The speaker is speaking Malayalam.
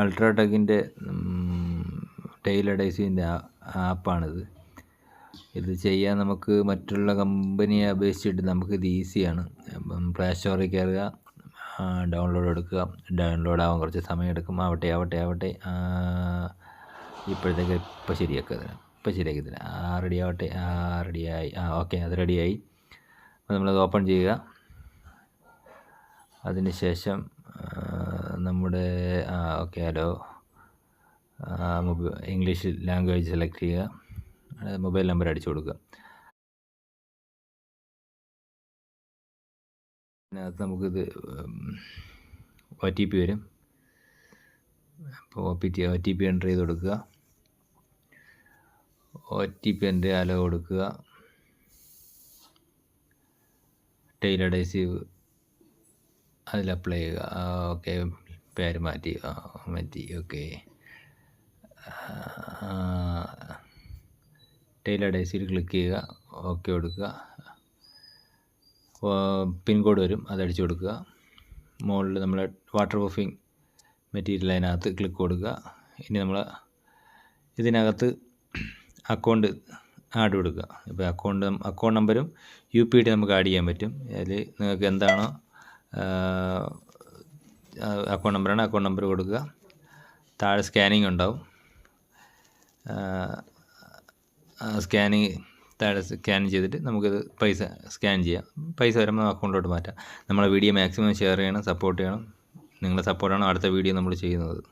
അൾട്രാടെക്കിൻ്റെ ടെയിൽ അഡൈസിൻ്റെ ആപ്പാണിത്. ഇത് ചെയ്യാൻ നമുക്ക് മറ്റുള്ള കമ്പനിയെ അപേക്ഷിച്ചിട്ട് നമുക്കിത് ഈസിയാണ്. പ്ലേ സ്റ്റോറിൽ കയറുക, ഡൗൺലോഡ് എടുക്കുക. ഡൗൺലോഡ് ആവാൻ കുറച്ച് സമയം എടുക്കും. ആവട്ടെ. ഇപ്പോൾ ശരിയാക്കി തരാം. റെഡി ആവട്ടെ. റെഡിയായി. ഓക്കെ, അത് റെഡിയായി. അപ്പോൾ നമ്മളത് ഓപ്പൺ ചെയ്യുക. അതിനുശേഷം നമ്മുടെ okay, hello, English language select ചെയ്യുക. മൊബൈൽ നമ്പർ അടിച്ചു കൊടുക്കുക. അതിനകത്ത് നമുക്കിത് OTP വരും. അപ്പോൾ OTP എൻ്റർ ചെയ്ത് കൊടുക്കുക. OTP എൻ്റെ അലോ കൊടുക്കുക. ടെയിൽ അഡൈസീവ് അതിൽ അപ്ലൈ ചെയ്യുക. ഓക്കെ, പേര് മാറ്റി. ഓക്കെ. ടെയിൽ അഡൈസീവ് ക്ലിക്ക് ചെയ്യുക. ഓക്കെ കൊടുക്കുക. പിൻകോഡ് വരും, അതടിച്ചു കൊടുക്കുക. മുകളിൽ നമ്മൾ വാട്ടർ പ്രൂഫിങ് മെറ്റീരിയൽ അതിനകത്ത് ക്ലിക്ക് കൊടുക്കുക. ഇനി നമ്മൾ ഇതിനകത്ത് അക്കൗണ്ട് ആഡ് കൊടുക്കുക. ഇപ്പോൾ അക്കൗണ്ട് നമ്പരും UPID നമുക്ക് ആഡ് ചെയ്യാൻ പറ്റും. അതിൽ നിങ്ങൾക്ക് എന്താണോ അക്കൗണ്ട് നമ്പർ കൊടുക്കുക. താഴെ സ്കാനിങ് ഉണ്ടാവും. താഴെ സ്കാൻ ചെയ്തിട്ട് നമുക്കത് പൈസ സ്കാൻ ചെയ്യാം. പൈസ വരുമ്പോൾ അക്കൗണ്ടിലോട്ട് മാറ്റാം. നമ്മളെ വീഡിയോ മാക്സിമം ഷെയർ ചെയ്യണം, സപ്പോർട്ട് ചെയ്യണം. നിങ്ങളുടെ സപ്പോർട്ടാണ് അടുത്ത വീഡിയോ നമ്മൾ ചെയ്യുന്നത്.